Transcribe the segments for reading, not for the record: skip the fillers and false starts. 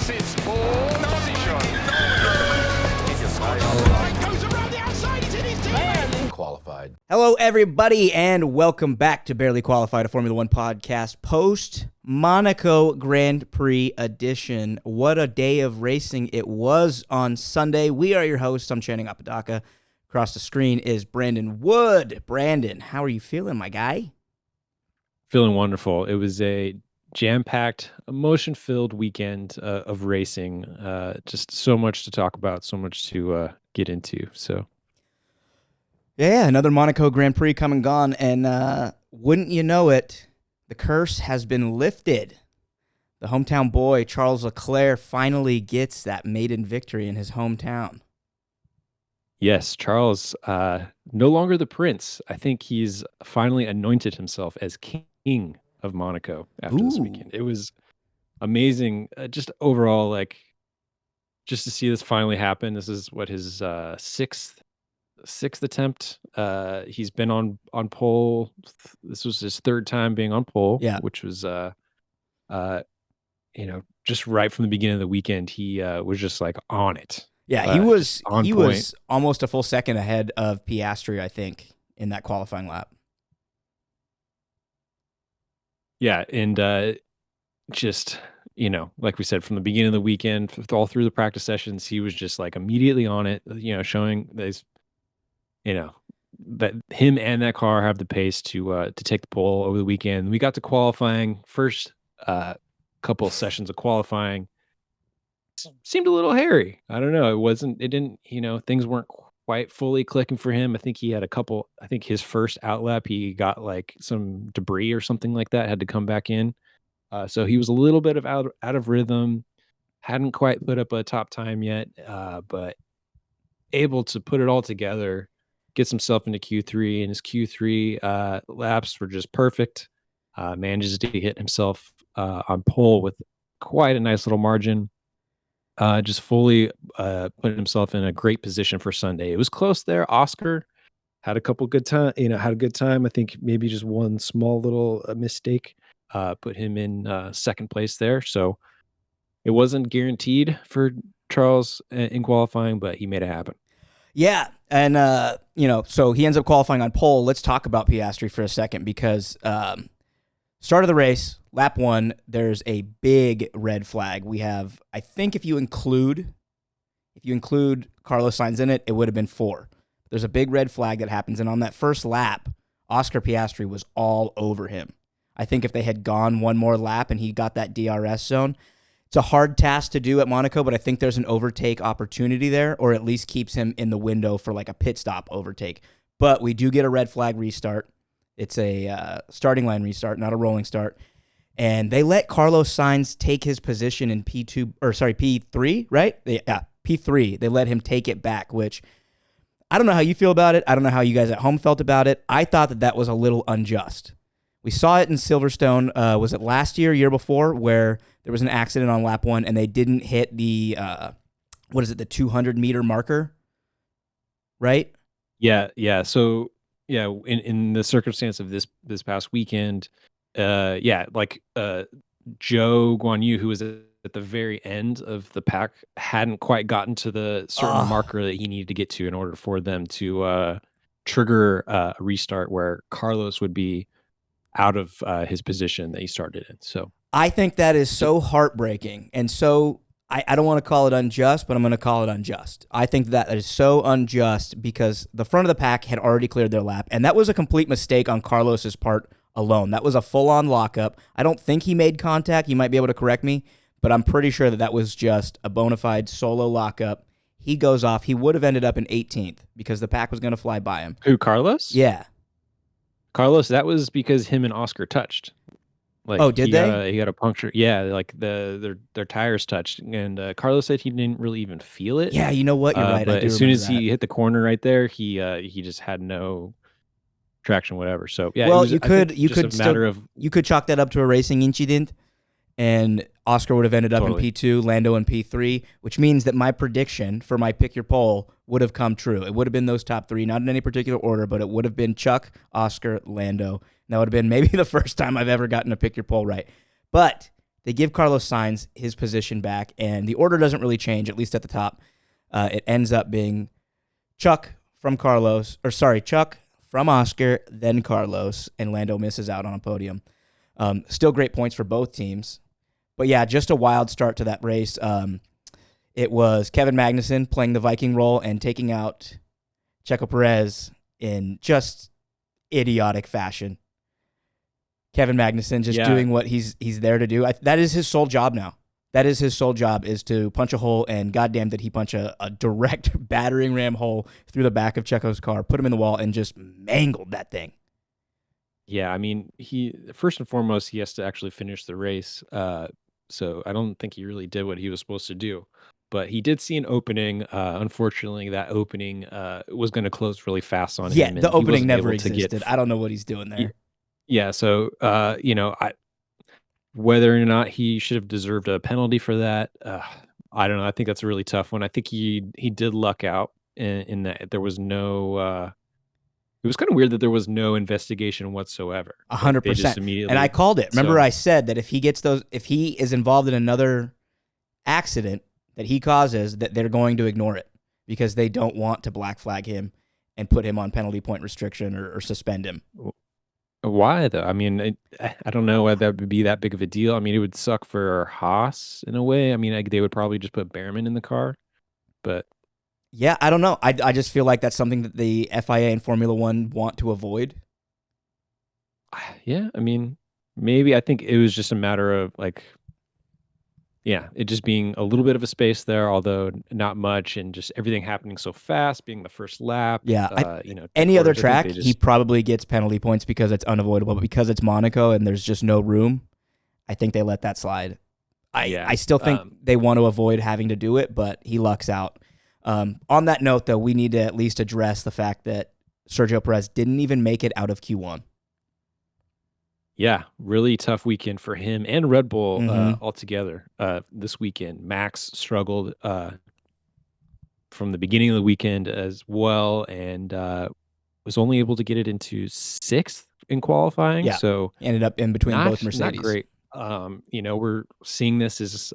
exits for position. Goes around the outside, it's in his team. Qualified. Hello, everybody, and welcome back to Barely Qualified, a Formula One podcast post Monaco Grand Prix edition. What a day of racing it was on Sunday. We are your hosts. I'm Channing Apodaca. Across the screen is Brandon Wood. Brandon, how are you feeling, my guy? Feeling wonderful. It was a jam-packed, emotion-filled weekend of racing. Just so much to talk about, so much to get into. So, yeah, another Monaco Grand Prix come and gone, and wouldn't you know it, the curse has been lifted. The hometown boy, Charles LeClerc, finally gets that maiden victory in his hometown. yes, Charles, no longer the prince. I think he's finally anointed himself as king of Monaco after this weekend. It was amazing. Just overall, like, just to see this finally happen. This is what his sixth attempt. He's been on pole. This was his third time being on pole. Yeah. Which was just right from the beginning of the weekend, he was just like on it. Yeah, he was point. Almost a full second ahead of Piastri, I think, in that qualifying lap. Yeah, and just, like we said, from the beginning of the weekend, all through the practice sessions, he was just like immediately on it, showing that that him and that car have the pace to take the pole over the weekend. We got to qualifying, first couple of sessions of qualifying. Seemed a little hairy. I don't know. Things weren't quite fully clicking for him. I think he had his first outlap, he got like some debris or something like that, had to come back in. So he was a little bit out of rhythm, hadn't quite put up a top time yet, but able to put it all together, gets himself into Q3, and his Q3 laps were just perfect. Manages to hit himself on pole with quite a nice little margin. Just fully putting himself in a great position for Sunday. It was close there. Oscar had a good time. I think maybe just one small little mistake put him in second place there. So it wasn't guaranteed for Charles in qualifying, but he made it happen. Yeah, and so he ends up qualifying on pole. Let's talk about Piastri for a second because start of the race, lap one, there's a big red flag. We have, I think if you include Carlos Sainz in it, it would have been 4. There's a big red flag that happens, and on that first lap, Oscar Piastri was all over him. I think if they had gone one more lap and he got that DRS zone, it's a hard task to do at Monaco, but I think there's an overtake opportunity there, or at least keeps him in the window for like a pit stop overtake. But we do get a red flag restart. It's a starting line restart, not a rolling start. And they let Carlos Sainz take his position in P3, right? Yeah, P3. They let him take it back, which I don't know how you feel about it. I don't know how you guys at home felt about it. I thought that was a little unjust. We saw it in Silverstone, was it last year before, where there was an accident on lap 1 and they didn't hit the, the 200-meter marker, right? Yeah. So, yeah, in the circumstance of this past weekend, Joe Guan Yu, who was at the very end of the pack, hadn't quite gotten to the certain marker that he needed to get to in order for them to trigger a restart where Carlos would be out of his position that he started in. So I think that is so heartbreaking, and so I don't want to call it unjust, but I'm going to call it unjust. I think that is so unjust because the front of the pack had already cleared their lap, and that was a complete mistake on Carlos's part alone. That was a full-on lockup. I don't think he made contact. You might be able to correct me, but I'm pretty sure that was just a bona fide solo lockup. He goes off. He would have ended up in 18th because the pack was going to fly by him. Who, Carlos? Yeah. Carlos, that was because him and Oscar touched. Like, did they? He got a puncture. Yeah, like their tires touched, and Carlos said he didn't really even feel it. Yeah, you know what? You're right. But as soon as he hit the corner right there, he just had no traction, whatever. So yeah. Well, you could chalk that up to a racing incident, and Oscar would have ended up in P2, Lando in P3, which means that my prediction for my pick your poll would have come true. It would have been those top 3, not in any particular order, but it would have been Chuck, Oscar, Lando. That would have been maybe the first time I've ever gotten a pick your poll right. But They give Carlos Sainz his position back, and the order doesn't really change, at least at the top. It ends up being Chuck from Oscar, then Carlos, and Lando misses out on a podium. Still great points for both teams. But yeah, just a wild start to that race. It was Kevin Magnussen playing the Viking role and taking out Checo Perez in just idiotic fashion. Kevin Magnussen just doing what he's there to do. That is his sole job now. That is his sole job, is to punch a hole, and goddamn did he punch a direct battering ram hole through the back of Checo's car, put him in the wall, and just mangled that thing. Yeah, I mean, he first and foremost, he has to actually finish the race. So I don't think he really did what he was supposed to do. But he did see an opening. Unfortunately, that opening was going to close really fast on him. Yeah, and the he opening wasn't never able to existed. I don't know what he's doing there. Yeah, so whether or not he should have deserved a penalty for that, I don't know. I think that's a really tough one. I think he did luck out in that there was no. It was kind of weird that there was no investigation whatsoever. 100%. And I called it. Remember, I said that if he is involved in another accident that he causes, that they're going to ignore it because they don't want to black flag him and put him on penalty point restriction or suspend him. Why though? I mean, I don't know why that would be that big of a deal. I mean, it would suck for Haas in a way. I mean, they would probably just put Behrman in the car, but yeah, I don't know. I just feel like that's something that the FIA and Formula One want to avoid. Yeah, I mean, maybe I think it was just a matter of it just being a little bit of a space there, although not much, and just everything happening so fast, being the first lap. Yeah, any other track, he probably gets penalty points because it's unavoidable, but because it's Monaco and there's just no room, I think they let that slide. I still think they want to avoid having to do it, but he lucks out. On that note, though, we need to at least address the fact that Sergio Perez didn't even make it out of Q1. Yeah, really tough weekend for him and Red Bull altogether this weekend. Max struggled from the beginning of the weekend as well, and was only able to get it into 6th in qualifying. Yeah, so ended up in between both Mercedes. Not great. We're seeing this as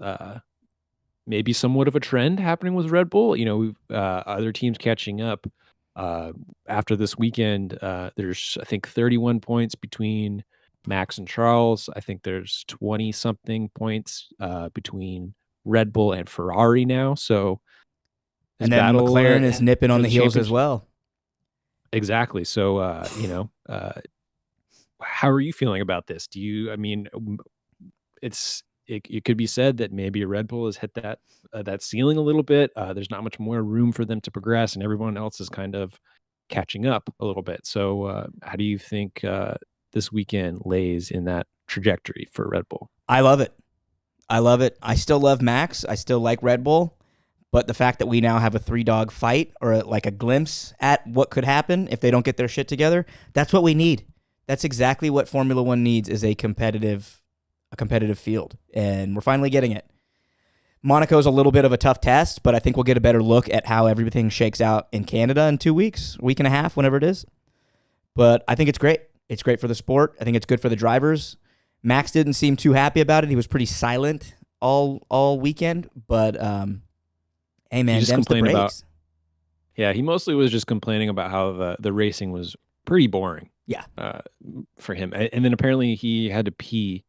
maybe somewhat of a trend happening with Red Bull. We've other teams catching up after this weekend. There's, I think, 31 points between Max and Charles. I think there's 20-something points between Red Bull and Ferrari now. So, and then McLaren is nipping on the heels as well. Exactly. So, how are you feeling about this? It could be said that maybe Red Bull has hit that ceiling a little bit. There's not much more room for them to progress, and everyone else is kind of catching up a little bit. So, how do you think this weekend lays in that trajectory for Red Bull? I love it. I still love Max. I still like Red Bull. But the fact that we now have a 3-dog fight, or like a glimpse at what could happen if they don't get their shit together, that's what we need. That's exactly what Formula One needs, is a competitive field. And we're finally getting it. Monaco's a little bit of a tough test, but I think we'll get a better look at how everything shakes out in Canada in 2 weeks, a week and a half, whenever it is. But I think it's great. It's great for the sport. I think it's good for the drivers. Max didn't seem too happy about it. He was pretty silent all weekend. But hey, man, them's the breaks. He mostly was just complaining about how the racing was pretty boring. Yeah, for him. And then apparently he had to pee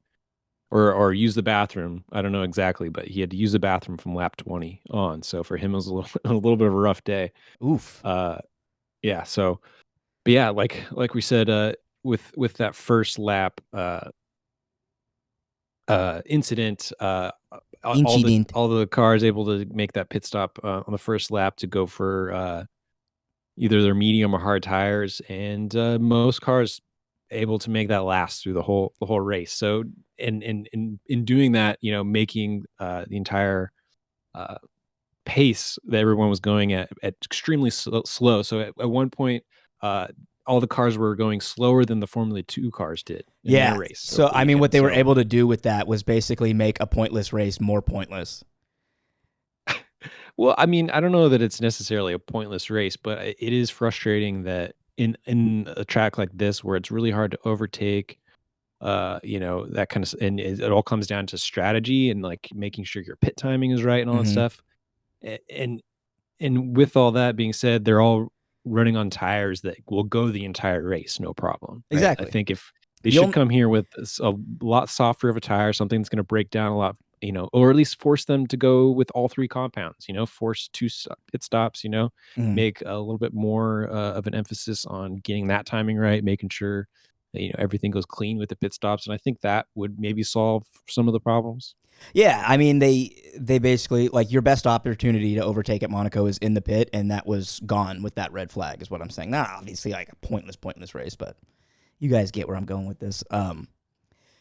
or use the bathroom. I don't know exactly, but he had to use the bathroom from lap 20 on. So for him, it was a little bit of a rough day. Oof. Yeah. So, but yeah, like we said, with that first lap incident, all the cars able to make that pit stop on the first lap to go for either their medium or hard tires, and most cars able to make that last through the whole race. So in doing that, making the entire pace that everyone was going at extremely slow. So at one point, all the cars were going slower than the Formula 2 cars did in their race. So I mean, what they were able to do with that was basically make a pointless race more pointless. Well, I mean, I don't know that it's necessarily a pointless race, but it is frustrating that in a track like this, where it's really hard to overtake, that kind of, and it all comes down to strategy and like making sure your pit timing is right and all that Mhm. stuff. And with all that being said, they're all running on tires that will go the entire race, no problem. Right? I Exactly. think if they The should only come here with a lot softer of a tire, something that's going to break down a lot, or at least force them to go with all three compounds. Force two pit stops. Mhm. Make a little bit more of an emphasis on getting that timing right, making sure that everything goes clean with the pit stops, and I think that would maybe solve some of the problems. Yeah, I mean they basically like your best opportunity to overtake at Monaco is in the pit, and that was gone with that red flag. Is what I'm saying. Not obviously like a pointless race, but you guys get where I'm going with this.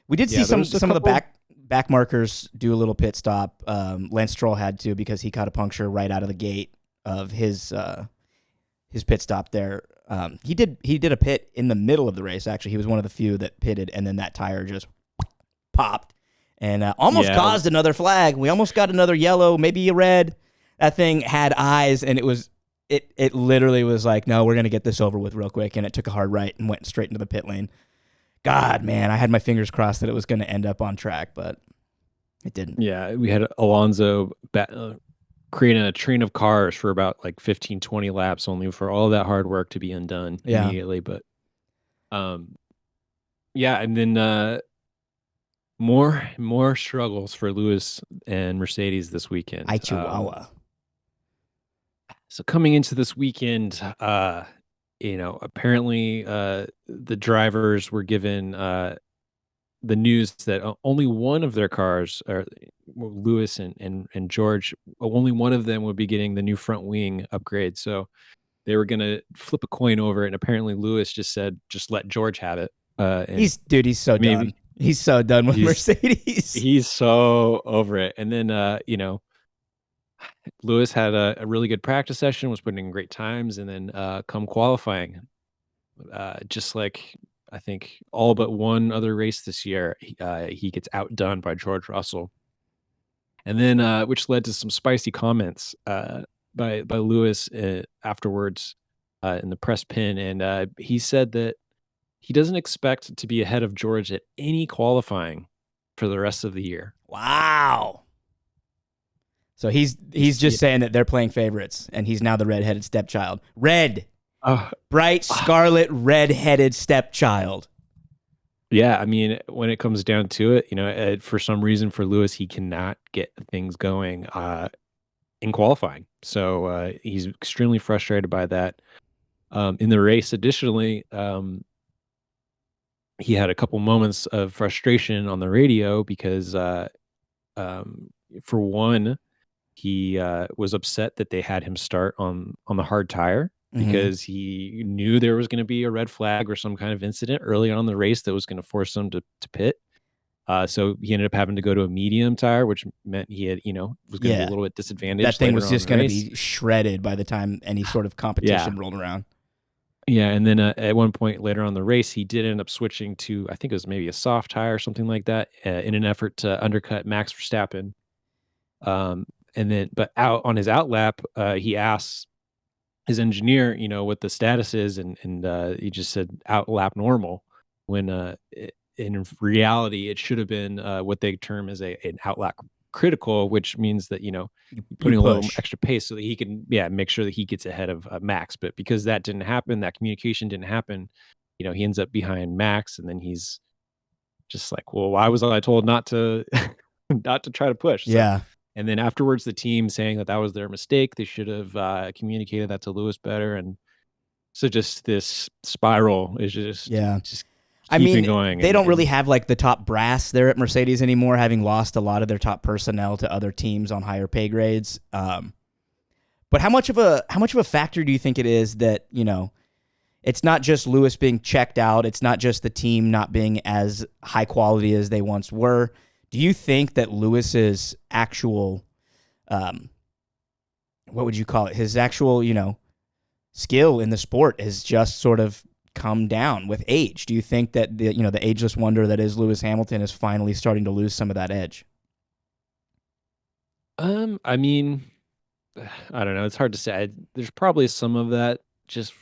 We did see Yeah, some there's a some of the couple. back markers do a little pit stop. Lance Stroll had to because he caught a puncture right out of the gate of his pit stop there. He did a pit in the middle of the race. Actually, he was one of the few that pitted, and then that tire just popped and almost Yeah, caused another flag. We almost got another yellow, maybe a red. That thing had eyes, and it literally was like, no, we're gonna get this over with real quick, and it took a hard right and went straight into the pit lane. God, man, I had my fingers crossed that it was going to end up on track, but it didn't. yeah, we had Alonso creating a train of cars for about like 15, 20 laps, only for all that hard work to be undone Yeah, immediately. But um, yeah, and then more struggles for Lewis and Mercedes this I weekend. Chihuahua. So coming into this weekend, apparently the drivers were given the news that only one of their cars, or Lewis and George, only one of them would be getting the new front wing upgrade. So they were gonna flip a coin over it, and apparently Lewis just said, "Just let George have it." And He's so done. maybe He's so done with he's Mercedes. he's so over it. And then Lewis had a really good practice session, was putting in great times, and then come qualifying, just like I think all but one other race this year, he gets outdone by George Russell, and then which led to some spicy comments by Lewis afterwards in the press pin, and he said that he doesn't expect to be ahead of George at any qualifying for the rest of the year. Wow. So he's He's just saying that they're playing favorites, and he's now the redheaded stepchild. uh, Bright scarlet redheaded stepchild. Yeah, I mean, when it comes down to it, for some reason for Lewis, he cannot get things going in qualifying. So he's extremely frustrated by that. In the race, additionally, he had a couple moments of frustration on the radio because, um, for one, he was upset that they had him start on the hard tire Mm-hmm. because he knew there was going to be a red flag or some kind of incident early on in the race that was going to force him to pit. So he ended up having to go to a medium tire, which meant he had, was going to be a Yeah, little bit that disadvantaged thing later was on in just the going to race. be shredded by the time any sort of Yeah. competition rolled around. Yeah. And then at one point later on in the race, he did end up switching to, I think it was maybe a soft tire or something like that, in an effort to undercut Max Verstappen. But out on his out lap, he asked his engineer, what the status is, and he just said out lap normal, when in reality it should have been what they term as an out lap critical, which means that You putting a little push. extra pace so that he can make sure that he gets ahead of Max. But because that didn't happen, that communication didn't happen, he ends up behind Max, and then he's just like, well, why was I told not to not to try to push? So Yeah. and then afterwards, the team saying that was their mistake. They should have communicated that to Lewis better. And so just this spiral is Yeah. just I keeping mean, going. they don't really And have like the top brass there at Mercedes anymore, having lost a lot of their top personnel to other teams on higher pay grades. But how much of a factor do you think it is that it's not just Lewis being checked out, it's not just the team not being as high quality as they once were? Do you think that Lewis's actual, what would you call it? His actual, skill in the sport has just sort of come down with age. Do you think that the ageless wonder that is Lewis Hamilton is finally starting to lose some of that edge? I mean, I don't know. It's hard to say. There's probably some of that just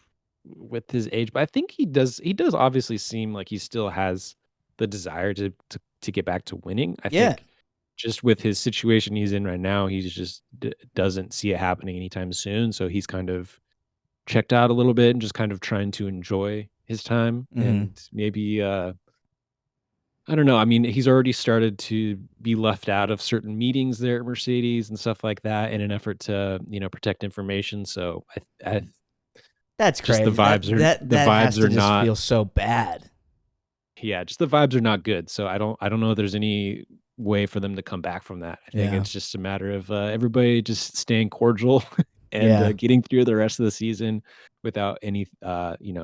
with his age, but I think he does. He does obviously seem like he still has the desire to get back to winning. I Yeah. think just with his situation he's in right now, he's just doesn't see it happening anytime soon. So he's kind of checked out a little bit and just kind of trying to enjoy his time and maybe I don't know. I mean, he's already started to be left out of certain meetings there at Mercedes and stuff like that in an effort to, protect information. So I That's just the crazy. vibes are That has to just not feel so bad. yeah, just the vibes are not good. So I don't know if there's any way for them to come back from that. I think Yeah. it's just a matter of everybody just staying cordial and Yeah. getting through the rest of the season without any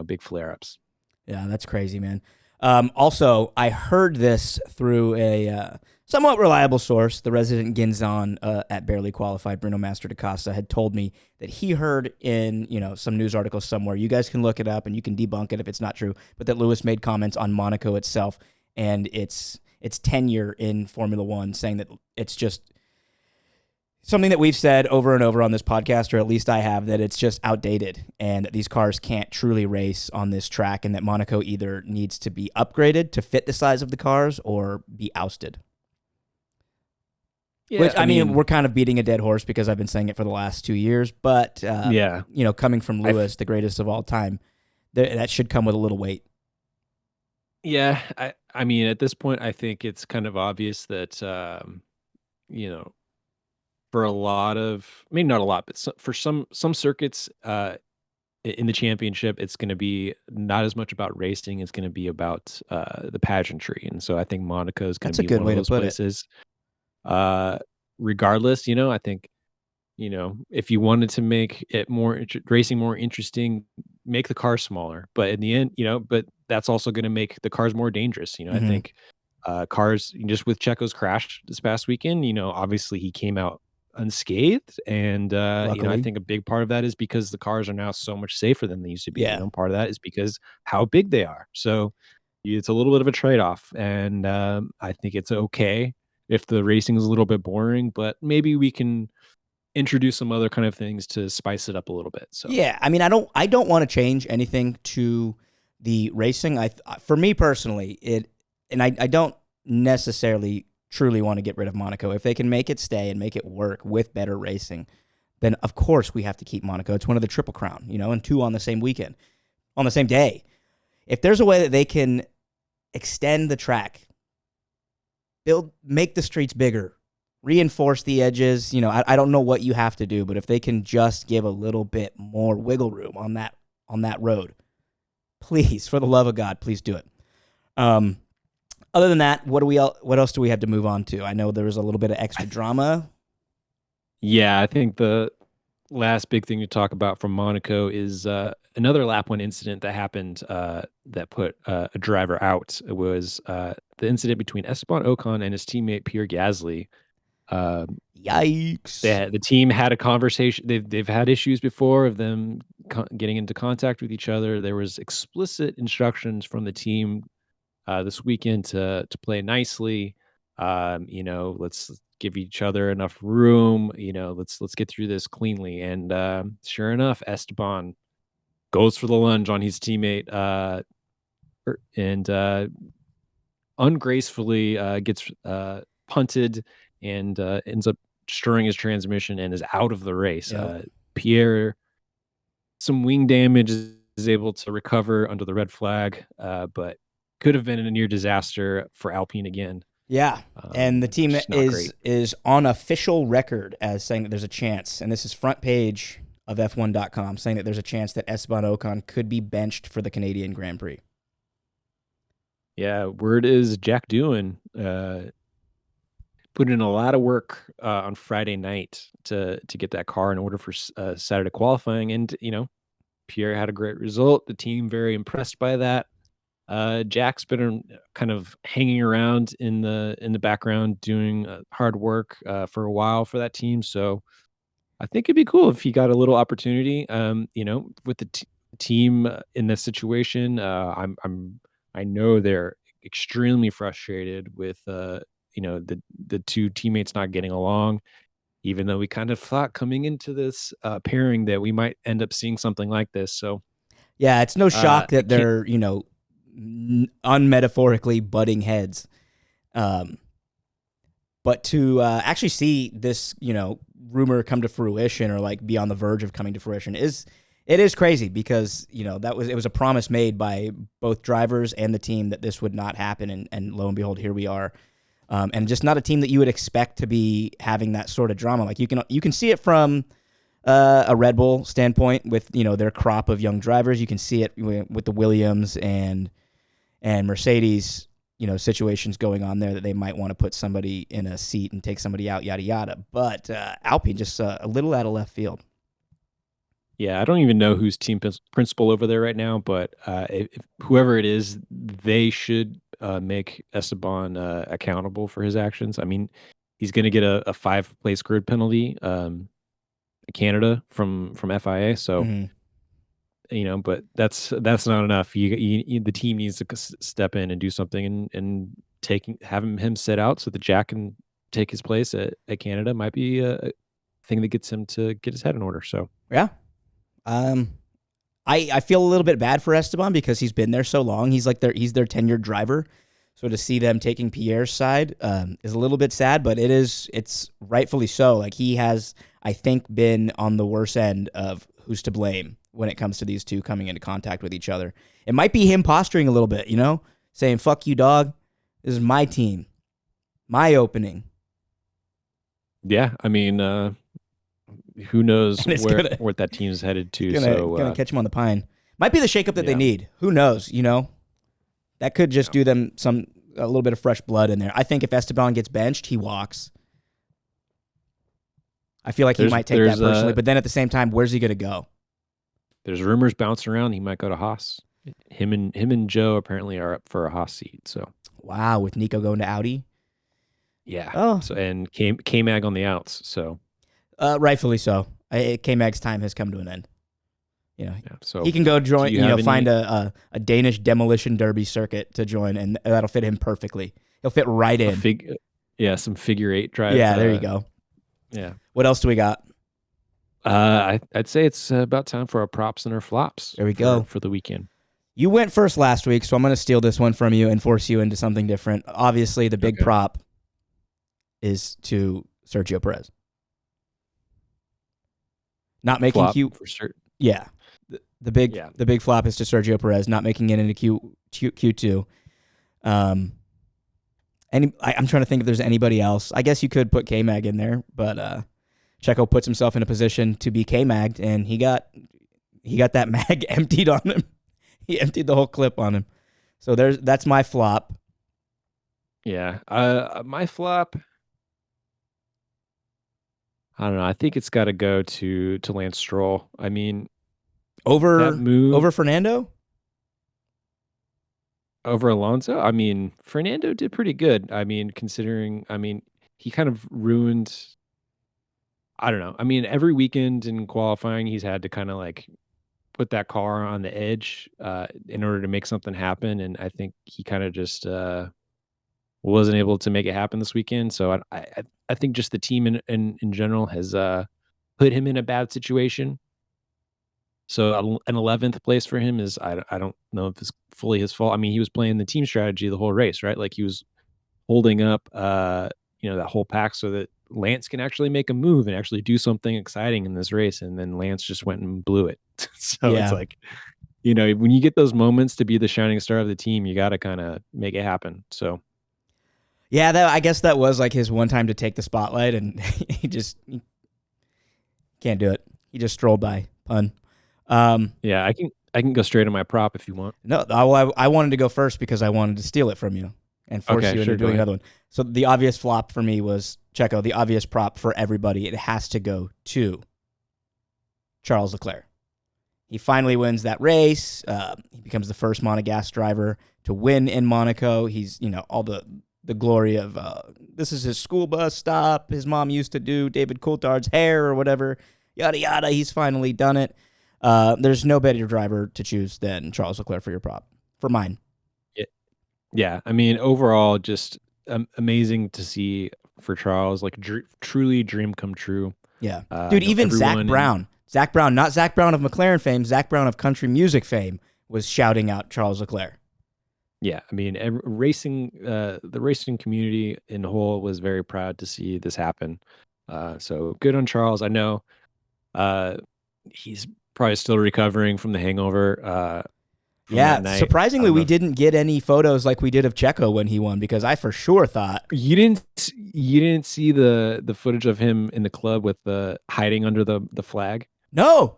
big flare-ups. Yeah, that's crazy, man. Also, I heard this through a somewhat reliable source. The resident Ginzon at Barely Qualified, Bruno Master da Costa, had told me that he heard in some news article somewhere. You guys can look it up and you can debunk it if it's not true. But that Lewis made comments on Monaco itself and its tenure in Formula One, saying that it's just something that we've said over and over on this podcast, or at least I have, that it's just outdated and that these cars can't truly race on this track and that Monaco either needs to be upgraded to fit the size of the cars or be ousted. Yeah, Which, I mean, we're kind of beating a dead horse because I've been saying it for the last 2 years, but, coming from Lewis, the greatest of all time, that should come with a little weight. Yeah, I mean, at this point, I think it's kind of obvious that, for a lot of, maybe not a lot, but for some circuits in the championship, it's going to be not as much about racing. It's going to be about the pageantry, and so I think Monaco is going That's to a be good one way of to those put it. places. Regardless, I think if you wanted to make it racing more interesting, make the car smaller. But in the end, but that's also going to make the cars more dangerous. I think cars just with Checo's crash this past weekend, obviously he came out unscathed, and I Luckily. think a big part of that is because the cars are now so much safer than they used to be. Yeah. Part of that is because how big they are. So it's a little bit of a trade-off, and I think it's okay if the racing is a little bit boring, but maybe we can introduce some other kind of things to spice it up a little bit. So yeah, I mean, I don't want to change anything to the racing. For me personally, I don't necessarily truly want to get rid of Monaco. If they can make it stay and make it work with better racing, then of course we have to keep Monaco. It's one of the Triple Crown, and 2 on the same weekend, on the same day. If there's a way that they can extend the track, make the streets bigger, reinforce the edges, I don't know what you have to do, but if they can just give a little bit more wiggle room on that road, please, for the love of God, please do it. Other than that, what else do we have to move on to? I know there was a little bit of extra drama. Yeah, I think the last big thing to talk about from Monaco is another lap 1 incident that happened that put a driver out. It was the incident between Esteban Ocon and his teammate Pierre Gasly. Yikes! The team had a conversation. They've had issues before of them getting into contact with each other. There was explicit instructions from the team this weekend to play nicely. Let's give each other enough room. Let's get through this cleanly. And sure enough, Esteban goes for the lunge on his teammate and ungracefully gets punted and ends up stirring his transmission and is out of the race. Yep. Pierre, some wing damage, is able to recover under the red flag, but could have been a near disaster for Alpine again. Yeah, and the team is on official record as saying that there's a chance, and this is front page of F1.com, saying that there's a chance that Esteban Ocon could be benched for the Canadian Grand Prix. Yeah, word is Jack Doohan put in a lot of work on Friday night to get that car in order for Saturday qualifying, and Pierre had a great result. The team very impressed by that. Jack's been kind of hanging around in the background doing hard work for a while for that team. So I think it'd be cool if he got a little opportunity. With the team in this situation, I know they're extremely frustrated with the 2 teammates not getting along. Even though we kind of thought coming into this pairing that we might end up seeing something like this. So yeah, it's no shock that they're unmetaphorically butting heads. But to actually see this, rumor come to fruition or like be on the verge of coming to fruition is crazy because, it was a promise made by both drivers and the team that this would not happen. And lo and behold, here we are. And just not a team that you would expect to be having that sort of drama. Like you can see it from a Red Bull standpoint with, their crop of young drivers. You can see it with the Williams and Mercedes, situations going on there that they might want to put somebody in a seat and take somebody out, yada, yada. But Alpine just a little out of left field. Yeah, I don't even know who's team principal over there right now, but if whoever it is, they should make Esteban accountable for his actions. I mean, he's going to get a 5-place grid penalty, Canada from FIA. So, but that's not enough. The team needs to step in and do something and having him sit out so that Jack can take his place at Canada might be a thing that gets him to get his head in order. So yeah. I feel a little bit bad for Esteban because he's been there so long. He's their tenured driver. So to see them taking Pierre's side is a little bit sad, but it's rightfully so. Like he has, I think, been on the worst end of who's to blame when it comes to these two coming into contact with each other. It might be him posturing a little bit, saying, fuck you, dog. This is my team. My opening. Yeah, I mean, who knows where that team's headed to. Gonna catch him on the pine. Might be the shakeup that they need. Who knows, That could just do them a little bit of fresh blood in there. I think if Esteban gets benched, he walks. I feel like he might take that personally, but then at the same time, where's he going to go? There's rumors bouncing around he might go to Haas. Him and Joe apparently are up for a Haas seat. So wow, with Nico going to Audi. Yeah. Oh. So and K-Mag on the outs. So rightfully so. K-Mag's time has come to an end. So he can go join. Find a Danish demolition derby circuit to join, and that'll fit him perfectly. He'll fit right in. Some figure 8 drive. Yeah, there you go. Yeah. What else do we got? I'd say it's about time for our props and our flops. There we go for the weekend. You went first last week, so I'm going to steal this one from you and force you into something different. Obviously, the big prop is to Sergio Perez. Not making flop for certain. Yeah. The big flop is to Sergio Perez, not making it into Q2. I'm trying to think if there's anybody else. I guess you could put K-Mag in there, but Checo puts himself in a position to be K-Magged, and he got that mag emptied on him. He emptied the whole clip on him. So that's my flop. Yeah. My flop, I don't know. I think it's got to go to Lance Stroll. I mean, over Fernando? Over Alonso? I mean, Fernando did pretty good. I mean, considering, he kind of ruined, I don't know. I mean, every weekend in qualifying, he's had to kind of like put that car on the edge in order to make something happen. And I think he kind of just wasn't able to make it happen this weekend. So I think just the team in general has put him in a bad situation. So an 11th place for him is, I don't know if it's fully his fault. I mean, he was playing the team strategy the whole race, right? Like he was holding up, that whole pack so that Lance can actually make a move and actually do something exciting in this race. And then Lance just went and blew it. So It's like, when you get those moments to be the shining star of the team, you got to kind of make it happen. So. Yeah, I guess that was like his one time to take the spotlight, and he can't do it. He just strolled by. Pun. Yeah, I can go straight on my prop if you want. No, I wanted to go first because I wanted to steal it from you and force you into doing another one. So the obvious flop for me was Checo. The obvious prop for everybody, it has to go to Charles LeClerc. He finally wins that race. He becomes the first Monegasque driver to win in Monaco. He's, all the glory of this is his school bus stop. His mom used to do David Coulthard's hair or whatever. Yada, yada. He's finally done it. There's no better driver to choose than Charles LeClerc for your prop. For mine. Yeah. I mean, overall, just amazing to see for Charles. Like, truly dream come true. Yeah. Dude, even Zach Brown. Zach Brown, not Zach Brown of McLaren fame, Zach Brown of country music fame, was shouting out Charles LeClerc. Yeah, I mean, the racing community in whole was very proud to see this happen. So good on Charles. I know uh, he's probably still recovering from the hangover from that Yeah, night. I surprisingly, don't know we if didn't get any photos like we did of Checo when he won, because I for sure thought, you didn't see the footage of him in the club with the hiding under the flag. no,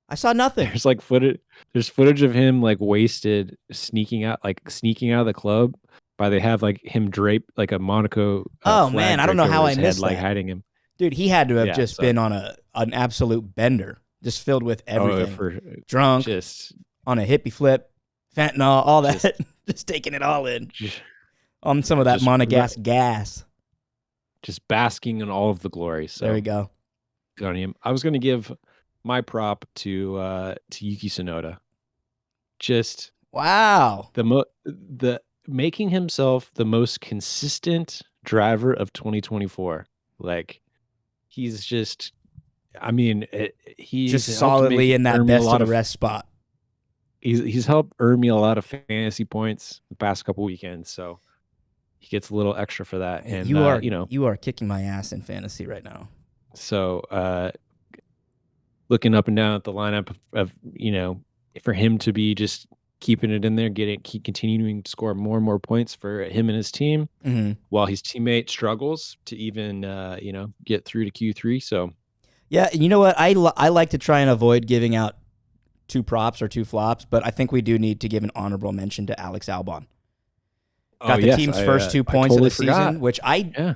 I saw nothing. There's like footage. There's footage of him like wasted, sneaking out of the club. By they have like him draped like a Monaco Oh man, flag I don't draped know over how I his head, missed like that. hiding him. Dude, he had to have Yeah, just so been on an absolute bender, just filled with everything. for Drunk, just on a hippie flip, fentanyl, all that, just just taking it all in just on some yeah, of that Monegas gas. just basking in all of the glory. There we So go. good on him. I was gonna give my prop to Yuki Tsunoda. Just Wow. the making himself the most consistent driver of 2024. Like he's just, I mean, he's Just helped solidly in that earn me a best of lot the of rest spot. he's helped earn me a lot of fantasy points the past couple weekends. So he gets a little extra for that. And You are kicking my ass in fantasy right now. so looking up and down at the lineup of for him to be just keeping it in there, keep continuing to score more and more points for him and his team, while his teammate struggles to even get through to Q3. So Yeah, you know what? I like to try and avoid giving out two props or two flops, but I think we do need to give an honorable mention to Alex Albon. Got the team's first 2 points of the season, which I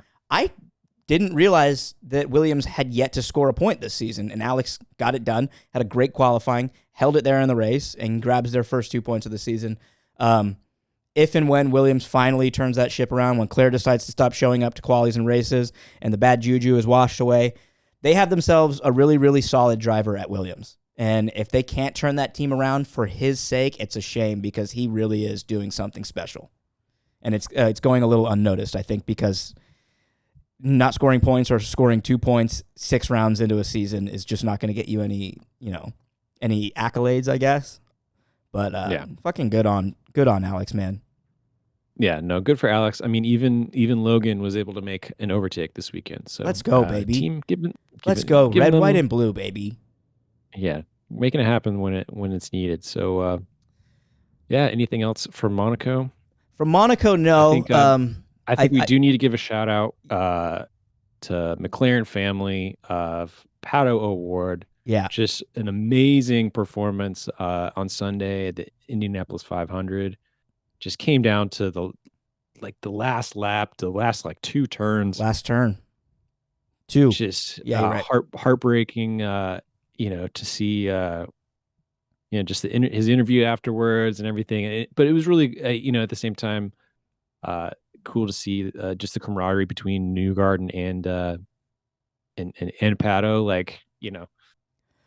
didn't realize that Williams had yet to score a point this season, and Alex got it done, had a great qualifying, held it there in the race, and grabs their first 2 points of the season. If and when Williams finally turns that ship around, when Claire decides to stop showing up to qualies and races, and the bad juju is washed away, they have themselves a really, really solid driver at Williams. And if they can't turn that team around for his sake, it's a shame, because he really is doing something special. And it's going a little unnoticed, I think, because not scoring points or scoring 2 points 6 rounds into a season is just not going to get you any accolades, I guess. But fucking good on Alex, man. Yeah, no, good for Alex. I mean, even Logan was able to make an overtake this weekend. So let's go, baby. Let's go, red, white, and blue, baby. Yeah, making it happen when it's needed. So, anything else for Monaco? From Monaco, no. I think we do need to give a shout out to McLaren family of Pato Award. Yeah, just an amazing performance on Sunday at the Indianapolis 500. Just came down to the last lap, the last 2 turns. Last turn, 2. Just right. heartbreaking. To see just his interview afterwards and everything. But it was really at the same time cool to see just the camaraderie between Newgarden and Pato.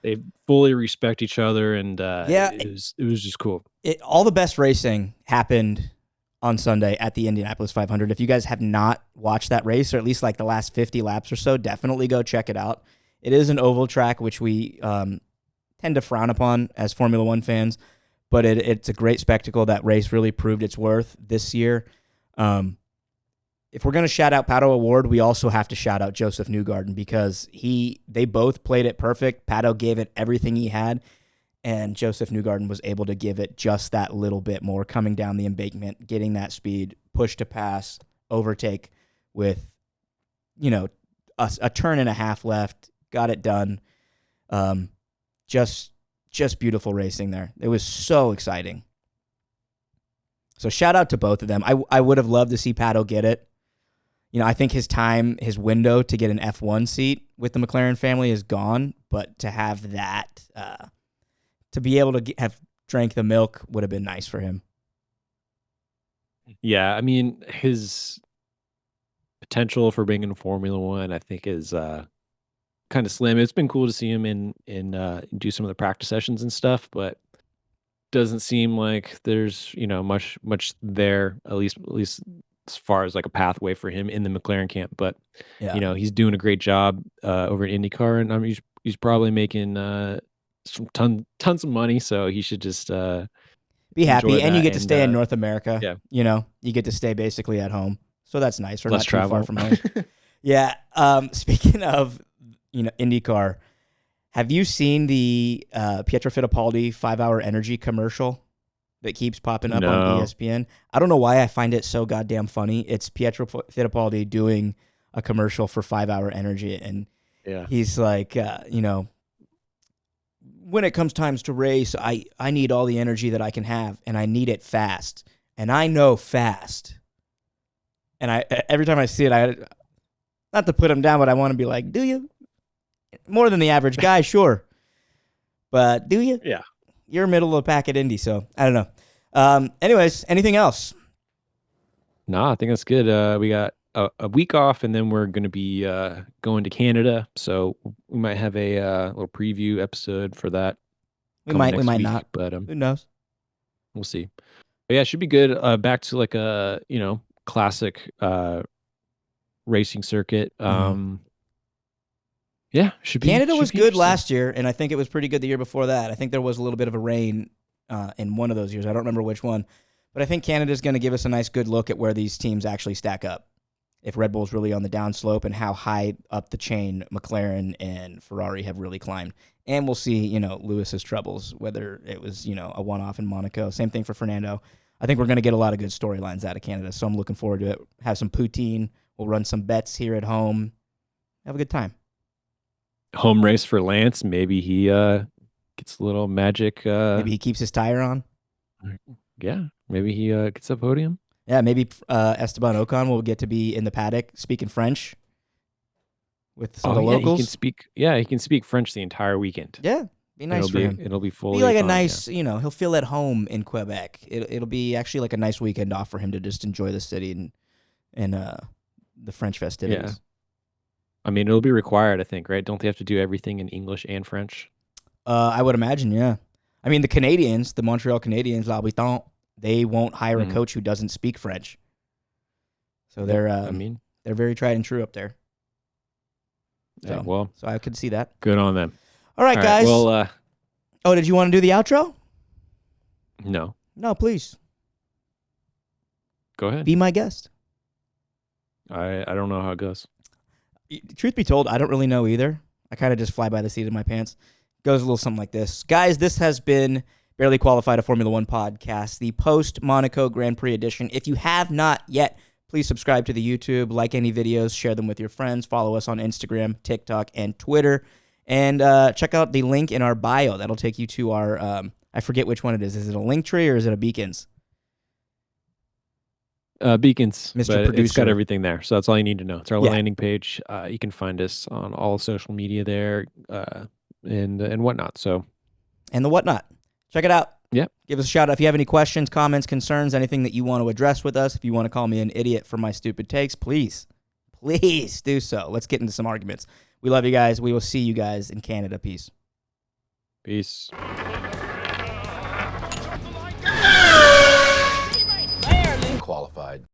They fully respect each other, and it was just cool. All the best racing happened on Sunday at the Indianapolis 500. If you guys have not watched that race, or at least the last 50 laps or so, definitely go check it out. It is an oval track, which we tend to frown upon as Formula One fans, but it's a great spectacle. That race really proved its worth this year. If we're going to shout out Pato Award, we also have to shout out Joseph Newgarden, because they both played it perfect. Pato gave it everything he had, and Joseph Newgarden was able to give it just that little bit more, coming down the embankment, getting that speed, push to pass, overtake with, a turn and a half left, got it done. Just beautiful racing there. It was so exciting. So shout out to both of them. I would have loved to see Pato get it. I think his window to get an F1 seat with the McLaren family is gone, but to have that, to be able to have drank the milk would have been nice for him. Yeah, I mean, his potential for being in Formula One, I think, is kind of slim. It's been cool to see him in do some of the practice sessions and stuff, but doesn't seem like there's much there, at least as far as a pathway for him in the McLaren camp. But he's doing a great job over at IndyCar, and he's probably making some tons of money, so he should just be happy, enjoy and you that get to stay in North America. yeah. You know, you get to stay basically at home, so that's nice. Or Less not travel. too far from home. Yeah. Speaking of, IndyCar, have you seen the Pietro Fittipaldi 5-Hour Energy commercial that keeps popping up on No. ESPN? I don't know why I find it so goddamn funny. It's Pietro Fittipaldi doing a commercial for 5-Hour Energy, and Yeah. he's like, when it comes times to race, I need all the energy that I can have, and I need it fast, and I know fast. And every time I see it, not to put him down, but I want to be like, do you? More than the average guy, sure. But do you? Yeah. You're middle of the pack at Indy, so I don't know. Anyways, anything else? No, I think that's good. We got a week off, and then we're going to be going to Canada. So we might have a little preview episode for that. We might week, not. But Who knows? we'll see. But yeah, it should be good. Back to like a classic racing circuit. Yeah, should be. Canada should was be good interesting. last year, and I think it was pretty good the year before that. I think there was a little bit of a rain in one of those years. I don't remember which one. But I think Canada's going to give us a nice good look at where these teams actually stack up. If Red Bull's really on the downslope and how high up the chain McLaren and Ferrari have really climbed. And we'll see, Lewis's troubles, whether it was, a one-off in Monaco. Same thing for Fernando. I think we're going to get a lot of good storylines out of Canada, so I'm looking forward to it. Have some poutine. We'll run some bets here at home. Have a good time. Home race for Lance. Maybe he gets a little magic. Maybe he keeps his tire on. Yeah, maybe he gets a podium. Yeah, maybe Esteban Ocon will get to be in the paddock speaking French with some of the locals. He can speak French the entire weekend. Yeah, be nice for him. It'll be fully Be like a fun, nice, he'll feel at home in Quebec. It'll be actually like a nice weekend off for him to just enjoy the city and the French festivities. Yeah. I mean, it'll be required, I think, right? Don't they have to do everything in English and French? I would imagine, yeah. I mean, the Canadians, the Montreal Canadiens, L'Habitant, they won't hire a coach who doesn't speak French. So they're very tried and true up there. So I could see that. Good on them. All right, guys. Well, did you want to do the outro? No. No, please. Go ahead. Be my guest. I don't know how it goes. Truth be told, I don't really know either. I kind of just fly by the seat of my pants. Goes a little something like this. Guys, this has been Barely Qualified, a Formula One podcast, the post-Monaco Grand Prix edition. If you have not yet, please subscribe to the YouTube, like any videos, share them with your friends, follow us on Instagram, TikTok, and Twitter, and check out the link in our bio. That'll take you to our, I forget which one it is. Is it a link tree or is it a Beacons? Beacons, Mr. but Producer. it's got everything there, so that's all you need to know. It's our landing page. You can find us on all social media there, and whatnot. So, and the whatnot. Check it out. Yep. Give us a shout out if you have any questions, comments, concerns, anything that you want to address with us. If you want to call me an idiot for my stupid takes, please do so. Let's get into some arguments. We love you guys. We will see you guys in Canada. Peace. peace.